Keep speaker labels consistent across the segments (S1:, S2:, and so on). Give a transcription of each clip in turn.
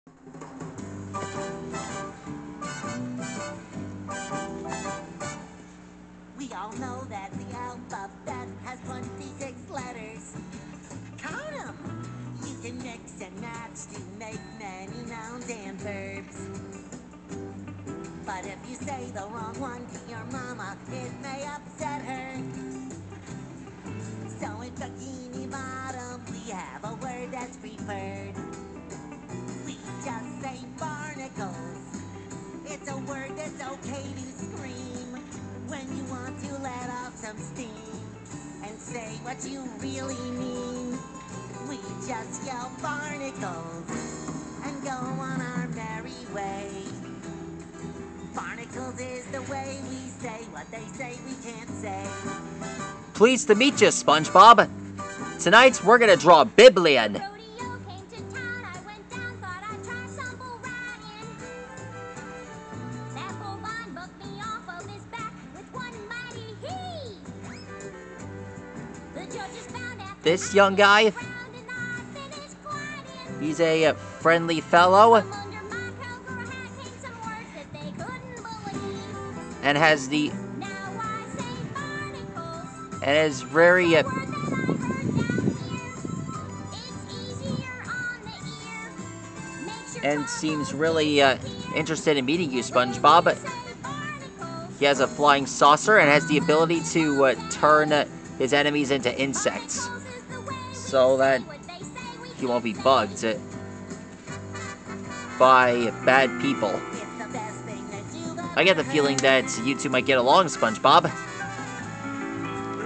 S1: We all know that the alphabet has 26 letters. Count 'em! You can mix and match to make many nouns and verbs. But if you say the wrong one to your mama, it may upset her. So in Bikini Bottom, we have a word that's preferred. We just say barnacles. It's a word that's okay to scream when you want to let off some steam and say what you really mean. We just yell barnacles and go on our merry way. Barnacles is the way we say what they say we can't say.
S2: Pleased to meet you, SpongeBob. Tonight, we're gonna draw Bibblian. This young guy, he's a friendly fellow and has the is very and seems really interested in meeting you, SpongeBob. He has a flying saucer and has the ability to turn his enemies into insects, so that he won't be bugged by bad people. I get the feeling that you two might get along, SpongeBob.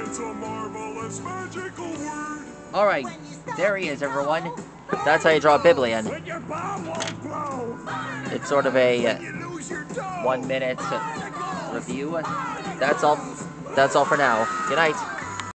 S3: It's a marvelous magical word.
S2: Alright, there he is, everyone. That's how you draw Bibblian.
S3: When your bomb won't blow.
S2: It's sort of a
S3: You lose your dough.
S2: 1 minute review. That's all for now. Good night.